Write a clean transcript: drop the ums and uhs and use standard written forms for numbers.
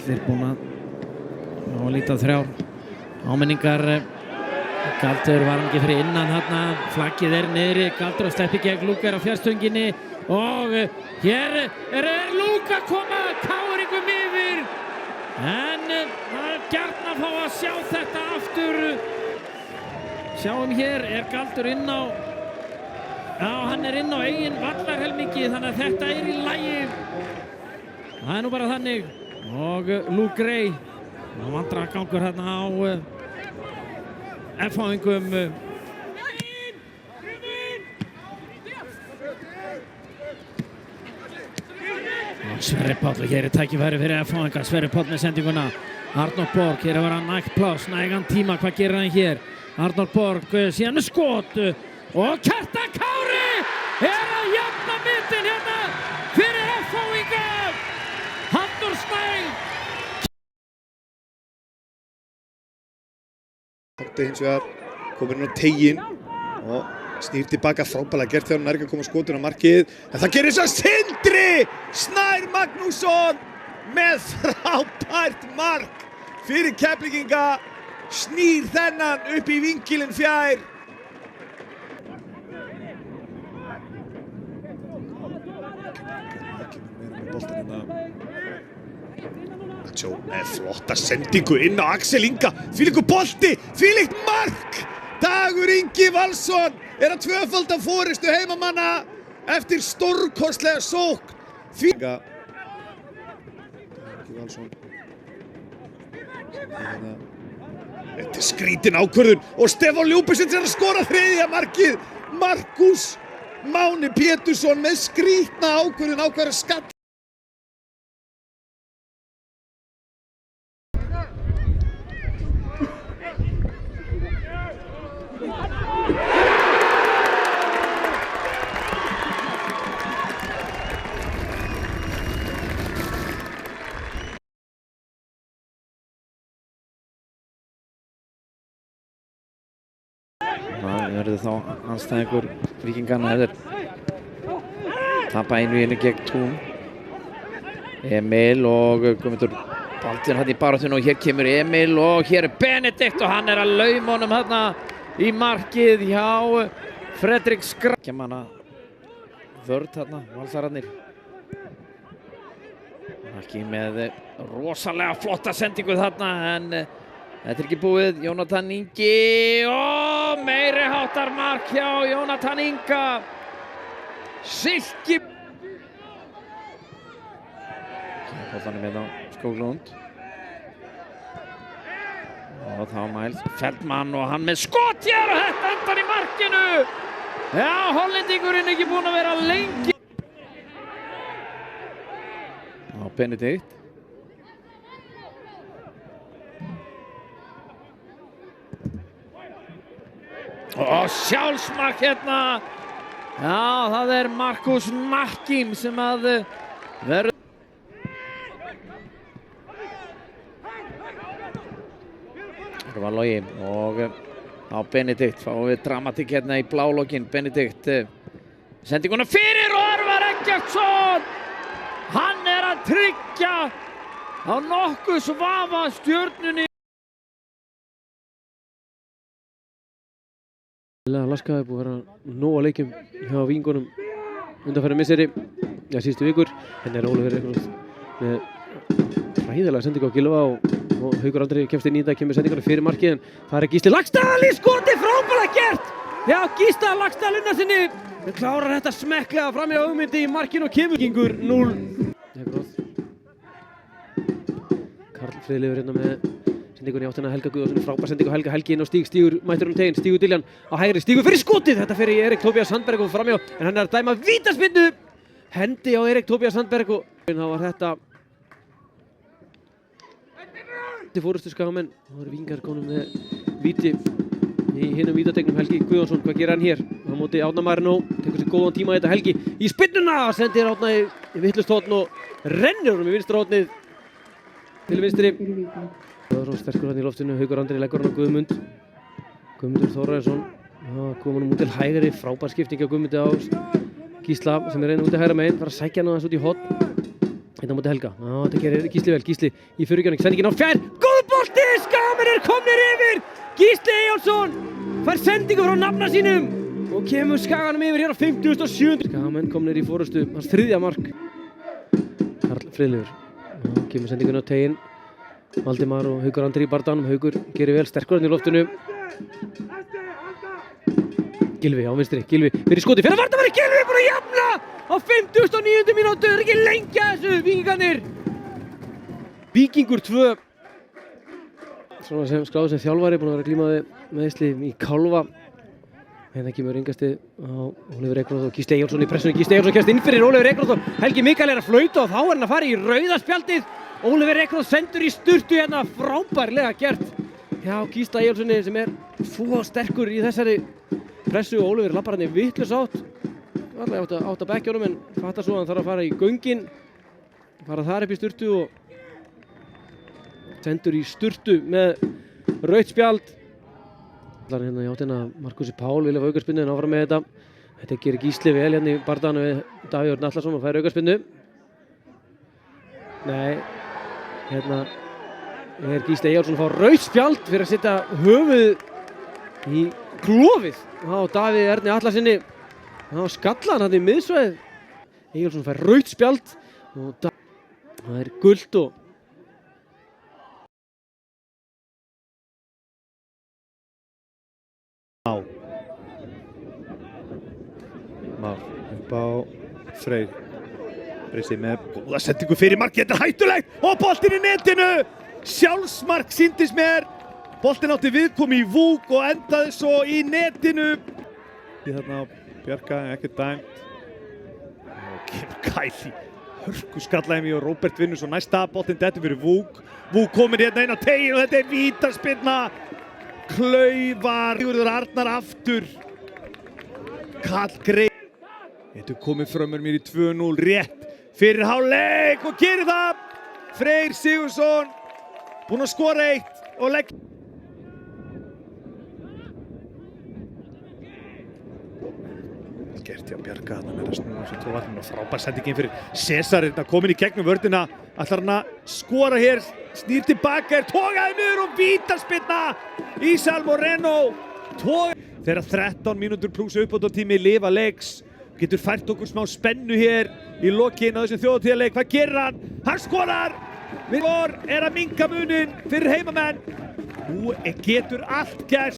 allir búin að líta 3 áminningar. Galdur var hann ekki fyrir innan þarna, flaggið niðri, Galdur að sleppi gegn Lúka á fjarstunginni og hér Lúka að koma KR-ingum yfir, en það er gjarnan að fá að sjá þetta aftur. Sjáum hér, Galdur inn á, já, hann inn á eigin vallarhelmingi, þannig að þetta í lagi. Það nú bara þannig, og Luke Gray, það vantar að gangur hérna á F-fáingum. Sverrir Páll, og hér tækifæri fyrir F-fáinga. Sverrir Páll með sendinguna. Arnór Borg, hér var hann nægt pláss, nægan tíma, hvað gerir hann hér? Arnór Borg, síðan skot og Kjartan Kári að jafna metin hérna fyrir F-fáinga. Halldór Snær. Tótti hins vegar komur inn á teiginn og snýr tilbaka, frábærlega gert þegar hann ekki að koma skotun á markið, en það gerir svo Sindri Snær Magnússon með frábært mark fyrir Keflvíkinga, snýr þennan upp í vinkilinn fjær. Nacho með flotta sendingu inn á Axel Inga, þvílíkur bolti, þvílíkt mark. Dagur Ingi Valsson að tvöfalda forystu heimamanna eftir stórkostlega sókn. Ingi Valsson. Þetta er skrítin ákvörðun og Stefán Ljúbisins að skora 3. markið. Markus Máni Pétursson með skrítna ákvörðun, ákveður skall. Það verður þá andstæðingur Víkinganna ef þeir tapa 1-1 gegn Tún. Emil og Guðmundur Baldvin hann í baráttunni, og hér kemur Emil og hér Benedikt og hann að lauma honum þarna í markið hjá Fredrik Skra. Kemana vörð þarna, valsararnir. Ekki með rosalega flotta sendingu þarna, en þetta ekki búið. Jónatan Ingi og meiri háttar mark hjá Jónatan Inga. Silki. Boltanum hérna á Skóglund. Og þá Miles Feldmann og hann með skot hér og þetta endar í markinu. Já, hollendingurinn ekki búinn að vera lengi. Já, Benedikt. Og sjálfsmark hérna. Já, það er Markus Markim sem að verður. Það var Logi og á Benedikt. Fáum við dramatík hérna í blálokkin. Benedikt sendinguna fyrir og Örvar Eggertsson. Hann að tryggja á nokkuð svafa Stjörnunni. Laskaði búið að vera nóg að leikjum hjá Víkingunum undanfæri misseri, já, síðustu vikur. Henni Ólafur með hræðilega sendingu á Gylfa og Haukur Andri kemst inn í þetta, kemur sendingarna fyrir markið, en það Gísli Laxdal í skoti, frábærlega gert! Já, Gísli Laxdal Unnarssyni klárar þetta smekklega fram í Ögmundi í markinu og kemur Víkingur 0. Karl Friðleifur hérna með sendingunni í áttina Helga Guðjónsson, frábær sendingu Helga, Helgi inn á Stíg, Stígur mættur teginn, Stígur Diljan á hægri, Stígur fyrir skotið, þetta fer í Erik Tobias Sandberg og framjá, en hann að dæma vítaspyrnu, hendi á Erik Tobias Sandberg og þá var þetta til fórustu skagamenn. Þá eru Víkingar konum með víti í hinum vítategnum. Helgi Guðjónsson, hvað gerir hann hér? Á móti Árna Marino, tekur sér góðan tíma í þetta. Helgi í spyrnuna, sendir Árna í vitlaust horn og rennir honum í vinstra hornið til vinstri. Það var svona sterkur hann í loftinu, Haukur Andri leggur hann á Guðmund. Guðmundur Þórarinsson kom hann út til hægri, frábær skipting á Guðmundi á Gísla sem reyna út í hægra megin, fara að sækja hann aðeins út í horn. hérna á móti Helga. Já, þetta gerir Gísli vel. Gísli í fyrirgjörning, sendingin á fjær. Góð bolti, Skagamenn er komnir yfir. Gísli Eyjólfsson fær sendingu frá nafna sínum og kemur Skaganum yfir hér á 57. Skagamenn komnir í forystu, hans 3. mark. Karl Friðleifur. Já, kemur sendingun á teginn. Valdimar og Haukur Andri í bardanum. Haukur gerir vel, sterkur hann í loftinu. Gylfi á vinstri, Gylfi fyrir skoti, fyrir að varnarmaður, Gylfi búinn að jafna á 59. mínútu, það er ekki lengja þessu, Víkingarnir. Víkingur 2. Svona sem skráður sem þjálfari, búinn að vera að glíma við meiðsli í kálfa. Hérna kemur yngasti á Ólafur Ekroth og Gísli Eyjólfsson í pressunni. Gísli Eyjólfsson kemst inn fyrir Ólafur Ekroth og Helgi Mikael er að flauta og þá er hann að fara í rauða spjaldið. Ólafur Ekroth sendur í sturtu hérna, frábærlega gert. Já, Gísla Eyjólfssoni sem er svo sterkur í þessari pressu og Ólafur lappar hann í vitlaus átt. Allavega átt að bekkjunum en fattar svo að hann þarf að fara í göngin. Fara þar upp í sturtu og sendur í sturtu með rautt spjald. Allar hérna í áttina Markusi Pál vilja fá aukaspinnu en áfram með þetta. Þetta gerir Gísli vel hérna í bardaðanu við Davíð Örn Atlason og fær aukaspinnu. Nei, hérna er Gísli Eyjólfsson að fá rautt spjald fyrir að setja höfuð í klofið á Davíð Erni Atlasinni. Þá skalla hann í miðsvæðið. Eyjólfsson fær rautt spjald og það er gult og Már upp á Freyr. Freyr með góða sendingu fyrir markið, þetta er hættulegt og boltinn í netinu. Sjálfsmark sýndist mér. Boltinn átti viðkomu í Vúk og endaði svo í netinu. Þarna Bjarka, ekkert dæmt. Og kemur Kæli. Hörku skallaði og Róbert vinnur svo næsta. Boltinn dettur fyrir Vúk. Vúk kominn hérna inn á tegin og þetta er vítaspyrna. Klaufar. Sigurður Arnar aftur. Karl Greif. Þetta komið framur mér í 2-0 rétt fyrir hálfleik og gerir það. Freyr Sigurðsson búinn að skora 1 og legg. Gert hjá Bjarka, hann er að snúa svo tróðvarnum og frábær sendingin fyrir César. Þetta kominn í gegnum vörðina, ætlar hann að skora hér, snýr tilbaka, er togaði niður og vítaspyrna. Ísal Moreno þegar 13 mínútur pluss uppbótartími lifa leiks. Getur fært okkur smá spennu hér í lokin á þessum þjóðhátíðarleik. Hvað gerir hann? Hann skorar! Vilmar er að minnka muninn fyrir heimamenn. Nú getur allt gerst.